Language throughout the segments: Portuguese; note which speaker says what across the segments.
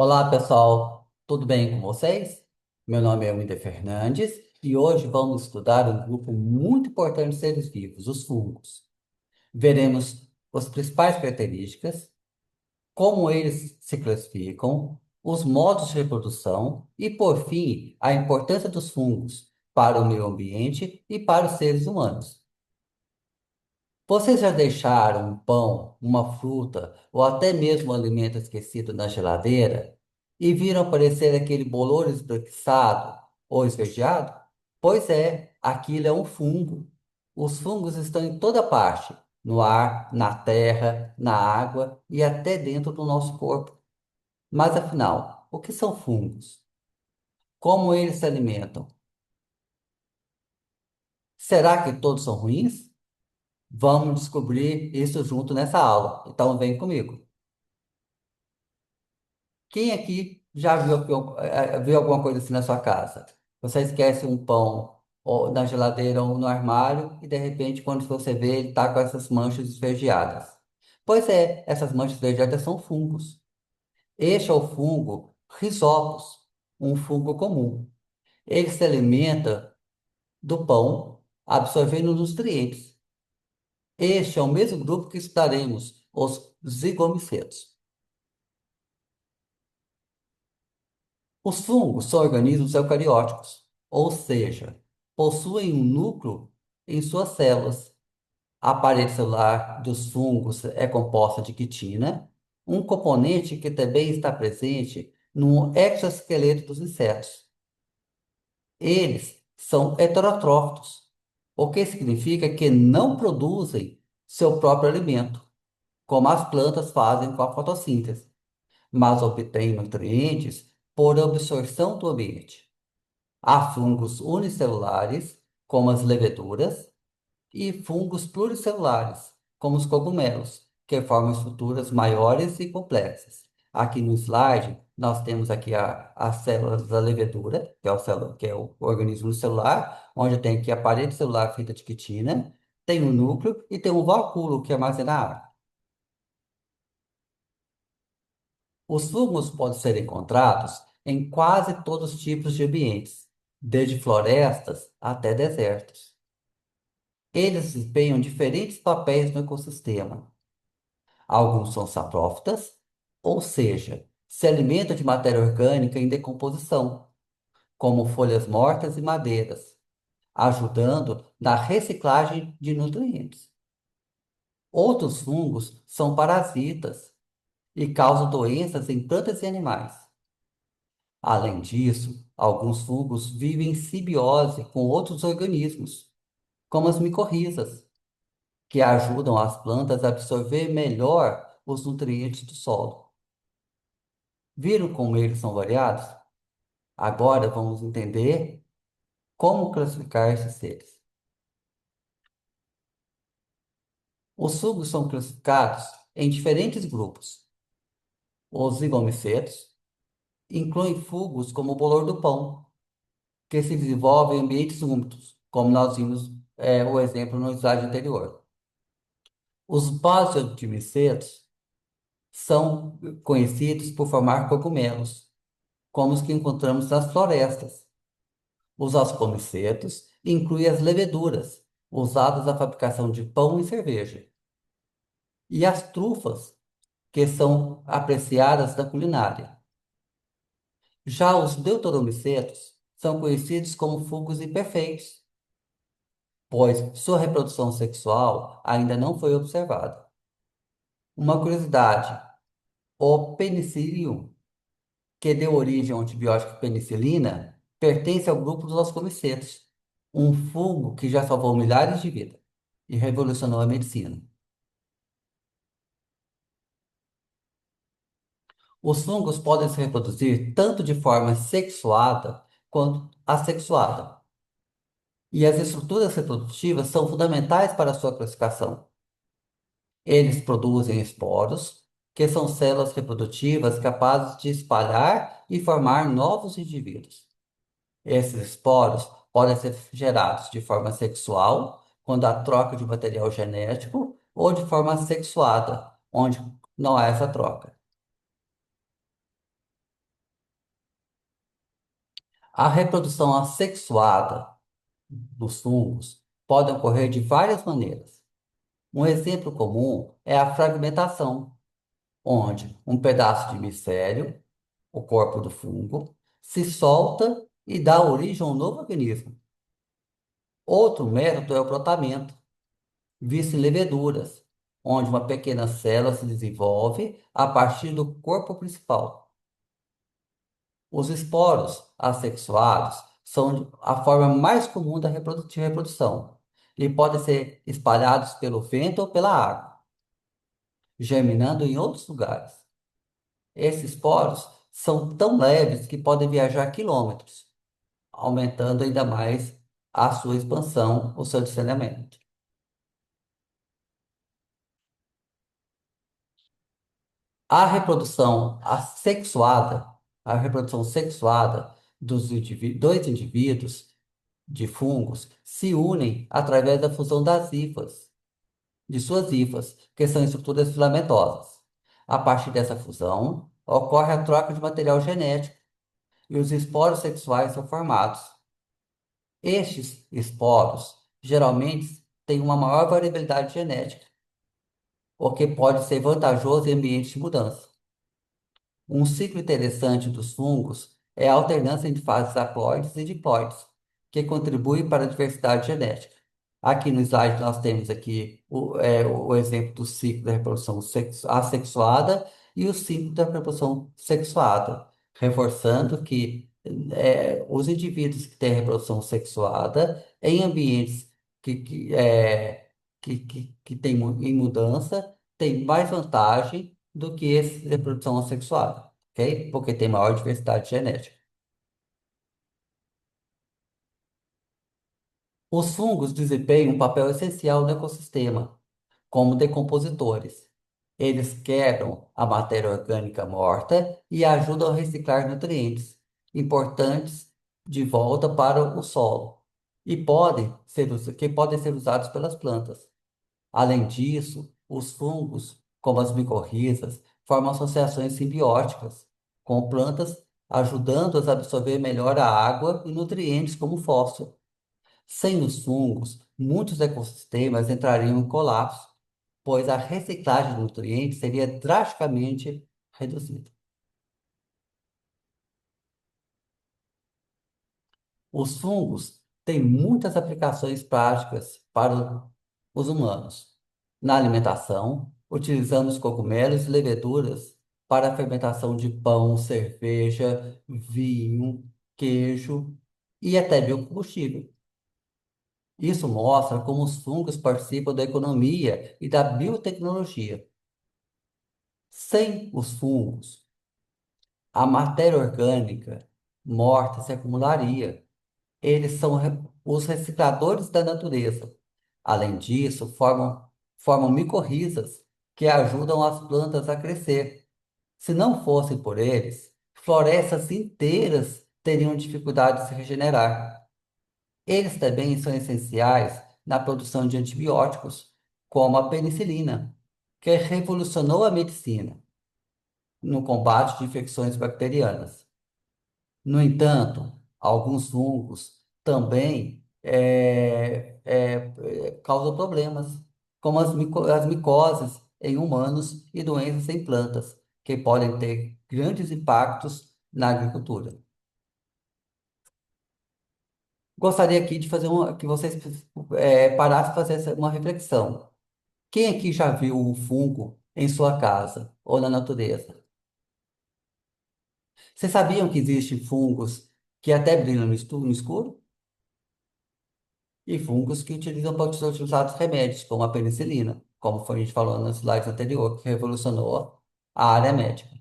Speaker 1: Olá, pessoal, tudo bem com vocês? Meu nome é Wilder Fernandes e hoje vamos estudar um grupo muito importante de seres vivos, os fungos. Veremos as principais características, como eles se classificam, os modos de reprodução e, por fim, a importância dos fungos para o meio ambiente e para os seres humanos. Vocês já deixaram um pão, uma fruta ou até mesmo um alimento esquecido na geladeira e viram aparecer aquele bolor esbranquiçado ou esverdeado? Pois é, aquilo é um fungo. Os fungos estão em toda parte, no ar, na terra, na água e até dentro do nosso corpo. Mas afinal, o que são fungos? Como eles se alimentam? Será que todos são ruins? Vamos descobrir isso junto nessa aula. Então vem comigo. Quem aqui já viu alguma coisa assim na sua casa? Você esquece um pão ou na geladeira ou no armário e de repente quando você vê ele está com essas manchas esverdeadas. Pois é, essas manchas esverdeadas são fungos. Este é o fungo Rhizopus, um fungo comum. Ele se alimenta do pão, absorvendo nutrientes. Este é o mesmo grupo que estudaremos, os zigomicetos. Os fungos são organismos eucarióticos, ou seja, possuem um núcleo em suas células. A parede celular dos fungos é composta de quitina, um componente que também está presente no exoesqueleto dos insetos. Eles são heterotrófitos, o que significa que não produzem seu próprio alimento, como as plantas fazem com a fotossíntese, mas obtêm nutrientes por absorção do ambiente. Há fungos unicelulares, como as leveduras, e fungos pluricelulares, como os cogumelos, que formam estruturas maiores e complexas. Aqui no slide, nós temos aqui as células da levedura, que é o organismo celular, onde tem aqui a parede celular feita de quitina, tem um núcleo e tem um vacúolo que armazena a água. Os fungos podem ser encontrados em quase todos os tipos de ambientes, desde florestas até desertos. Eles desempenham diferentes papéis no ecossistema. Alguns são saprófitas, ou seja, se alimentam de matéria orgânica em decomposição, como folhas mortas e madeiras, ajudando na reciclagem de nutrientes. Outros fungos são parasitas e causam doenças em plantas e animais. Além disso, alguns fungos vivem em simbiose com outros organismos, como as micorrizas, que ajudam as plantas a absorver melhor os nutrientes do solo. Viram como eles são variados? Agora vamos entender como classificar esses seres. Os fungos são classificados em diferentes grupos. Os zigomicetos incluem fungos como o bolor do pão, que se desenvolvem em ambientes úmidos, como nós vimos o exemplo no slide anterior. Os basiodimicetos são conhecidos por formar cogumelos, como os que encontramos nas florestas. Os ascomicetos incluem as leveduras, usadas na fabricação de pão e cerveja, e as trufas, que são apreciadas na culinária. Já os deuteromicetos são conhecidos como fungos imperfeitos, pois sua reprodução sexual ainda não foi observada. Uma curiosidade: o penicillium, que deu origem ao antibiótico penicilina, pertence ao grupo dos ascomicetos, um fungo que já salvou milhares de vidas e revolucionou a medicina. Os fungos podem se reproduzir tanto de forma sexuada quanto assexuada, e as estruturas reprodutivas são fundamentais para a sua classificação. Eles produzem esporos, que são células reprodutivas capazes de espalhar e formar novos indivíduos. Esses esporos podem ser gerados de forma sexual, quando há troca de material genético, ou de forma sexuada, onde não há essa troca. A reprodução assexuada dos fungos pode ocorrer de várias maneiras. Um exemplo comum é a fragmentação, onde um pedaço de micélio, o corpo do fungo, se solta e dá origem a um novo organismo. Outro método é o brotamento, visto em leveduras, onde uma pequena célula se desenvolve a partir do corpo principal. Os esporos assexuados são a forma mais comum de reprodução e podem ser espalhados pelo vento ou pela água, germinando em outros lugares. Esses poros são tão leves que podem viajar quilômetros, aumentando ainda mais a sua expansão, o seu disseminamento. A reprodução assexuada, a reprodução sexuada dois indivíduos de fungos se unem através da fusão das hifas, de suas hifas, que são estruturas filamentosas. A partir dessa fusão, ocorre a troca de material genético e os esporos sexuais são formados. Estes esporos geralmente têm uma maior variabilidade genética, o que pode ser vantajoso em ambientes de mudança. Um ciclo interessante dos fungos é a alternância entre fases haploides e diploides, que contribui para a diversidade genética. Aqui no slide nós temos aqui o exemplo do ciclo da reprodução assexuada e o ciclo da reprodução sexuada, reforçando que os indivíduos que têm reprodução sexuada em ambientes que têm em mudança têm mais vantagem do que esse de reprodução assexuada, ok? Porque tem maior diversidade genética. Os fungos desempenham um papel essencial no ecossistema, como decompositores. Eles quebram a matéria orgânica morta e ajudam a reciclar nutrientes importantes de volta para o solo que podem ser usados pelas plantas. Além disso, os fungos, como as micorrizas, formam associações simbióticas com plantas, ajudando-as a absorver melhor a água e nutrientes como fósforo. Sem os fungos, muitos ecossistemas entrariam em colapso, pois a reciclagem de nutrientes seria drasticamente reduzida. Os fungos têm muitas aplicações práticas para os humanos. Na alimentação, utilizamos cogumelos e leveduras para a fermentação de pão, cerveja, vinho, queijo e até biocombustível. Isso mostra como os fungos participam da economia e da biotecnologia. Sem os fungos, a matéria orgânica morta se acumularia. Eles são os recicladores da natureza. Além disso, formam micorrizas que ajudam as plantas a crescer. Se não fossem por eles, florestas inteiras teriam dificuldade de se regenerar. Eles também são essenciais na produção de antibióticos, como a penicilina, que revolucionou a medicina no combate de infecções bacterianas. No entanto, alguns fungos também causam problemas, como as micoses em humanos e doenças em plantas, que podem ter grandes impactos na agricultura. Gostaria aqui de que vocês parassem para fazer uma reflexão. Quem aqui já viu um fungo em sua casa ou na natureza? Vocês sabiam que existem fungos que até brilham no escuro? E fungos que utilizam para ser utilizados remédios, como a penicilina, como foi a gente falou no slide anterior, que revolucionou a área médica.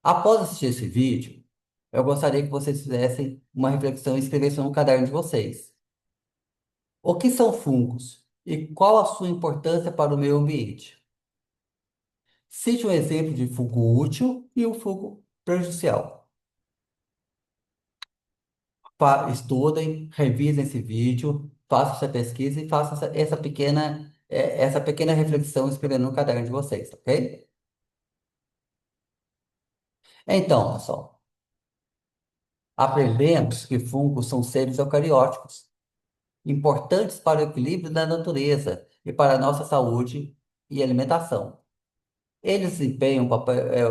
Speaker 1: Após assistir esse vídeo, eu gostaria que vocês fizessem uma reflexão e escrevessem no caderno de vocês. O que são fungos e qual a sua importância para o meio ambiente? Cite um exemplo de fungo útil e um fungo prejudicial. Estudem, revisem esse vídeo, façam essa pesquisa e façam essa pequena reflexão escrevendo no caderno de vocês, ok? Então, pessoal. Aprendemos que fungos são seres eucarióticos, importantes para o equilíbrio da natureza e para a nossa saúde e alimentação. Eles desempenham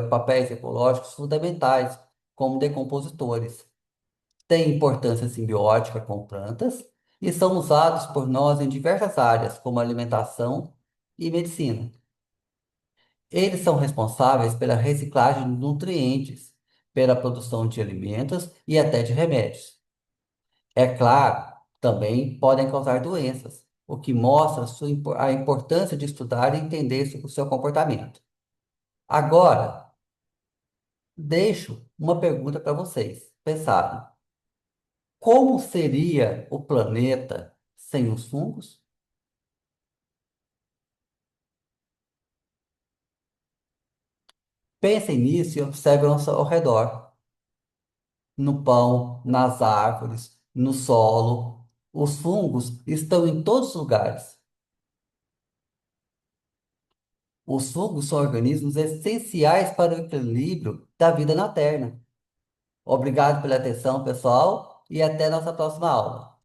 Speaker 1: papéis ecológicos fundamentais como decompositores, têm importância simbiótica com plantas e são usados por nós em diversas áreas, como alimentação e medicina. Eles são responsáveis pela reciclagem de nutrientes, pela produção de alimentos e até de remédios. É claro, também podem causar doenças, o que mostra a importância de estudar e entender o seu comportamento. Agora, deixo uma pergunta para vocês pensarem. Como seria o planeta sem os fungos? Pensem nisso e observem ao redor. No pão, nas árvores, no solo. Os fungos estão em todos os lugares. Os fungos são organismos essenciais para o equilíbrio da vida na Terra. Obrigado pela atenção, pessoal, e até nossa próxima aula.